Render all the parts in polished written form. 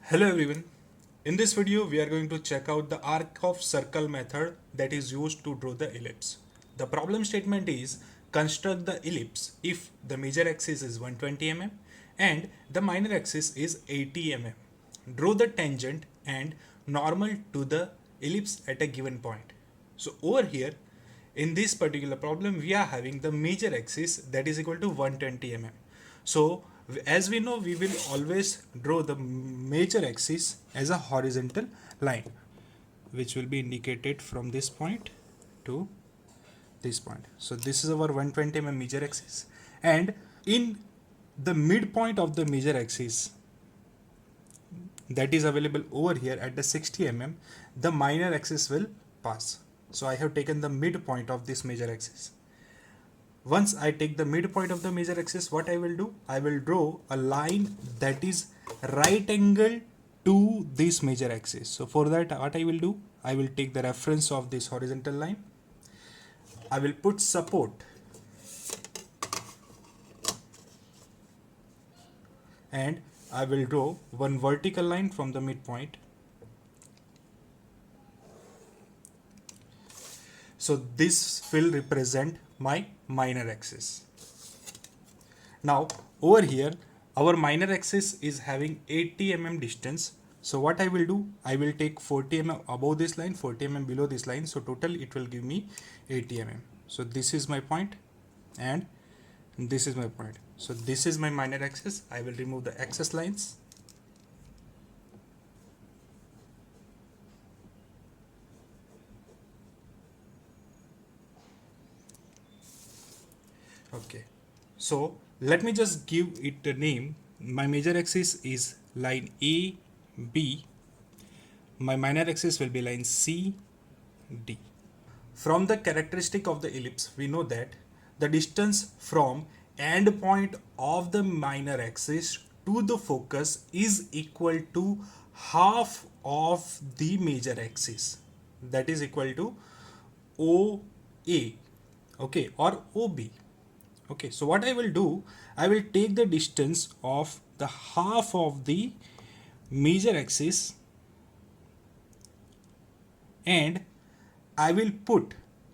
Hello everyone. In this video we are going to check out the arc of circle method that is used to draw the ellipse. The problem statement is construct the ellipse if the major axis is 120 mm and the minor axis is 80 mm. Draw the tangent and normal to the ellipse at a given point. So over here in this particular problem we are having the major axis that is equal to 120 mm. So as we know, we will always draw the major axis as a horizontal line, which will be indicated from this point to this point. So this is our 120 mm major axis, and in the midpoint of the major axis that is available over here at the 60 mm, the minor axis will pass. So I have taken the midpoint of this major axis. Once I take the midpoint of the major axis, what I will do? I will draw a line that is right angle to this major axis. So for that, what I will do? I will take the reference of this horizontal line. I will put support and I will draw one vertical line from the midpoint. So this will represent my minor axis. Now over here our minor axis is having 80 mm distance. So what I will do, I will take 40 mm above this line, 40 mm below this line. So total it will give me 80 mm. So this is my point and this is my point. So this is my minor axis. I will remove the excess lines. Okay, so let me just give it a name. My major axis is line A, B. My minor axis will be line C, D. From the characteristic of the ellipse, we know that the distance from end point of the minor axis to the focus is equal to half of the major axis. That is equal to OA, okay, or OB. Okay, so what I will do, I will take the distance of the half of the major axis and I will put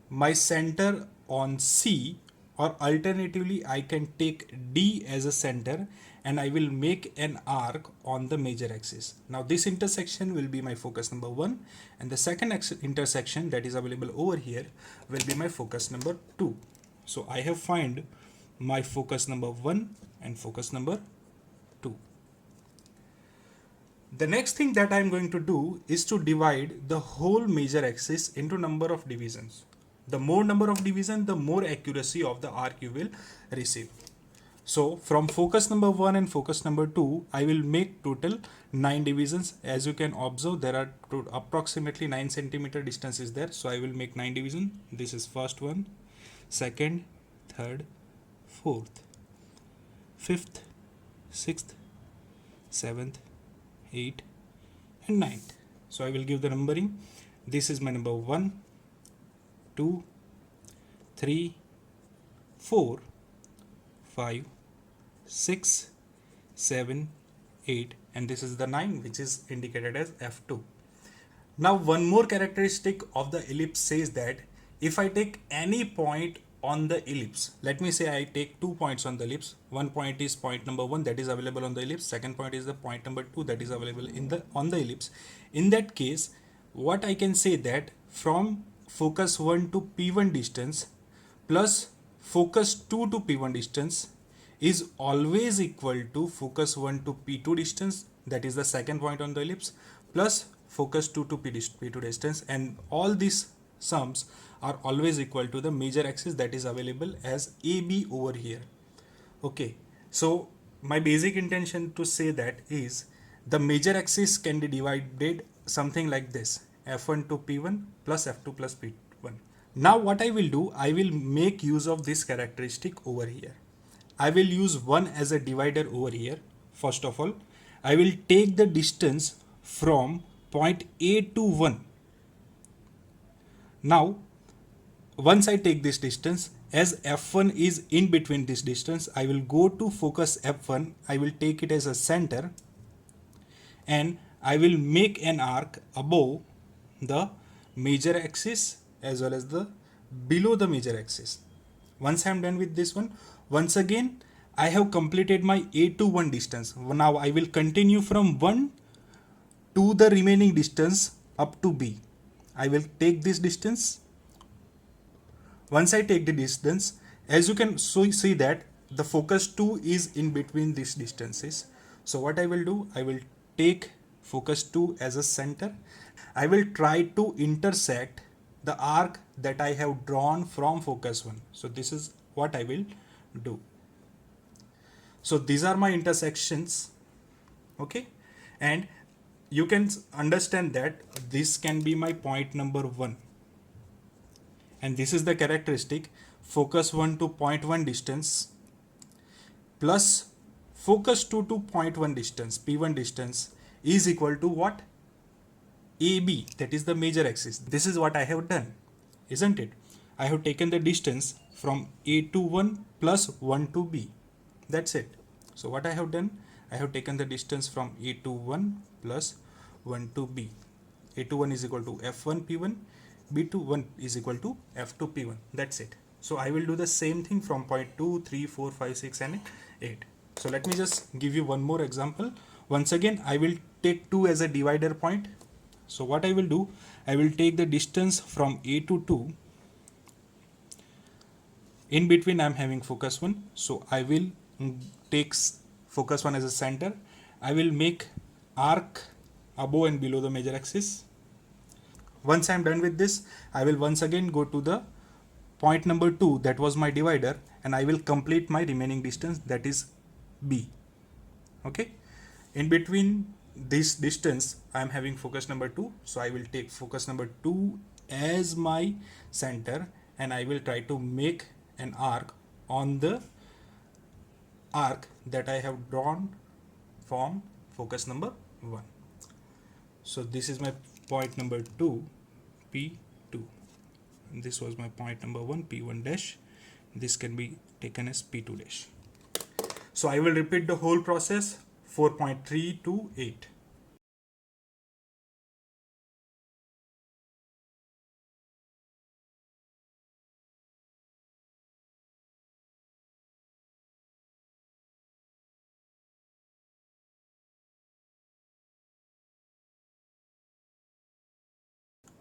my center on C, or alternatively I can take D as a center and I will make an arc on the major axis. Now this intersection will be my focus number 1 and the second intersection that is available over here will be my focus number 2. So I have found my focus number 1 and focus number 2. The next thing that I am going to do is to divide the whole major axis into number of divisions. The more number of division, the more accuracy of the arc you will receive. So from focus number 1 and focus number 2, I will make total 9 divisions. As you can observe, there are approximately 9 centimeter distance is there. So I will make 9 divisions. This is first one, second, third, fourth, fifth, sixth, seventh, eighth, and ninth. So I will give the numbering. This is my number 1, 2, 3, 4, 5, 6, 7, 8, and this is the 9, which is indicated as F2. Now one more characteristic of the ellipse says that if I take any point on the ellipse, let me say I take 2 points on the ellipse. One point is point number 1 that is available on the ellipse. Second point is the point number 2 that is available on the ellipse. In that case, what I can say that from focus 1 to P1 distance plus focus 2 to P1 distance is always equal to focus 1 to P2 distance, that is the second point on the ellipse, plus focus 2 to P2 distance, and all these sums are always equal to the major axis that is available as AB over here. Okay, so my basic intention to say that is the major axis can be divided something like this: F1 to P1 plus F2 plus P1. Now what I will do, I will make use of this characteristic over here. I will use 1 as a divider over here. First of all, I will take the distance from point A to 1. Now once I take this distance, as F1 is in between this distance, I will go to focus F1. I will take it as a center and I will make an arc above the major axis as well as the below the major axis. Once I am done with this one, once again I have completed my A to 1 distance. Now I will continue from 1 to the remaining distance up to B. I will take this distance. Once I take the distance, as you can see that the focus 2 is in between these distances. So what I will do, I will take focus 2 as a center. I will try to intersect the arc that I have drawn from focus 1. So this is what I will do. So these are my intersections, okay, and you can understand that this can be my point number 1, and this is the characteristic: focus 1 to point 1 distance plus focus 2 to point 1 distance, P1 distance, is equal to what? AB, that is the major axis. This is what I have done, isn't it? I have taken the distance from A to 1 plus 1 to B. That's it. So what I have done, I have taken the distance from A to 1 plus 1 to B. A to 1 is equal to F1 P1, B to 1 is equal to F2 P1. That's it. So I will do the same thing from point 2, 3, 4, 5, 6 and 8. So let me just give you one more example. Once again, I will take 2 as a divider point. So what I will do, I will take the distance from A to 2. In between I am having focus 1. So I will take focus 1 as a center. I will make arc above and below the major axis. Once I am done with this, I will once again go to the point number 2, that was my divider, and I will complete my remaining distance, that is B. Okay. In between this distance, I am having focus number 2. So I will take focus number 2 as my center, and I will try to make an arc on the arc that I have drawn from focus number 1. So this is my point number 2, P2. And this was my point number 1, P1 dash. This can be taken as P2 dash. So I will repeat the whole process, 4.3 to 8.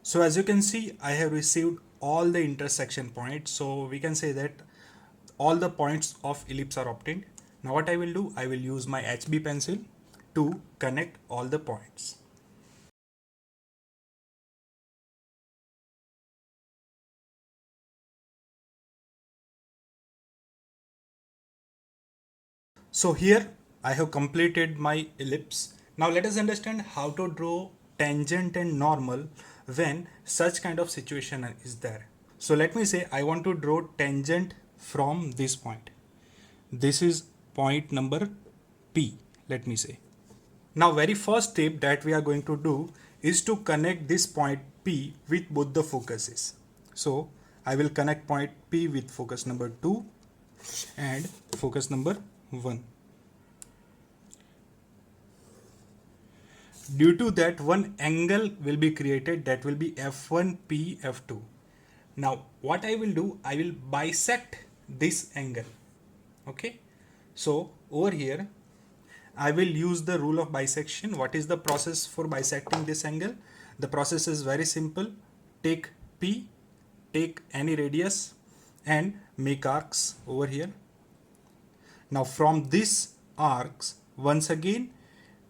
So as you can see, I have received all the intersection points. So we can say that all the points of ellipse are obtained. Now what I will do, I will use my HB pencil to connect all the points. So here I have completed my ellipse. Now let us understand how to draw tangent and normal when such kind of situation is there. So let me say I want to draw tangent from this point. This is point number P, let me say. Now very first step that we are going to do is to connect this point P with both the focuses. So I will connect point P with focus number 2 and focus number 1. Due to that, one angle will be created, that will be F1 P F2. Now what I will do, I will bisect this angle. Okay, so over here I will use the rule of bisection. What is the process for bisecting this angle? The process is very simple. Take P, take any radius and make arcs over here. Now from these arcs, once again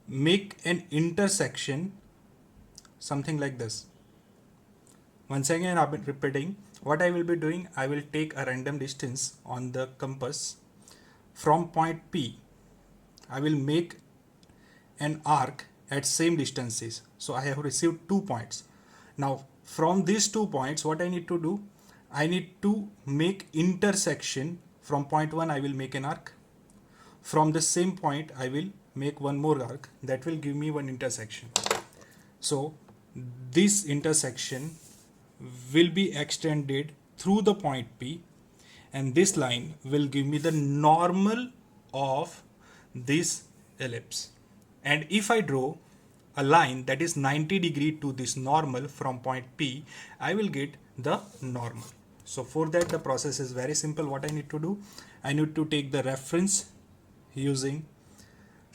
make an intersection, something like this. Once again I've been repeating. What I will be doing, I will take a random distance on the compass. From point P, I will make an arc at same distances. So I have received 2 points. Now from these 2 points, what I need to do, I need to make intersection. From point 1 I will make an arc. From the same point I will make one more arc, that will give me one intersection. So this intersection will be extended through the point P, and this line will give me the normal of this ellipse. And if I draw a line that is 90 degree to this normal from point P, I will get the normal. So for that the process is very simple. What I need to do, I need to take the reference using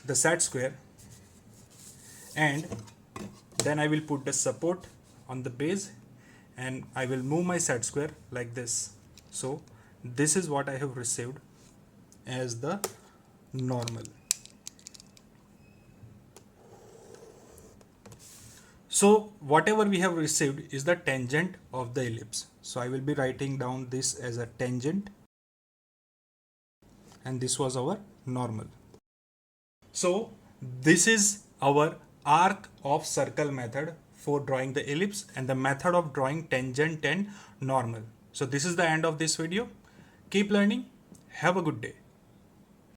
the set square, and then I will put the support on the base and I will move my set square like this. So this is what I have received as the normal. So whatever we have received is the tangent of the ellipse. So I will be writing down this as a tangent, and this was our normal. So this is our arc of circle method for drawing the ellipse and the method of drawing tangent and normal. So this is the end of this video. Keep learning. Have a good day.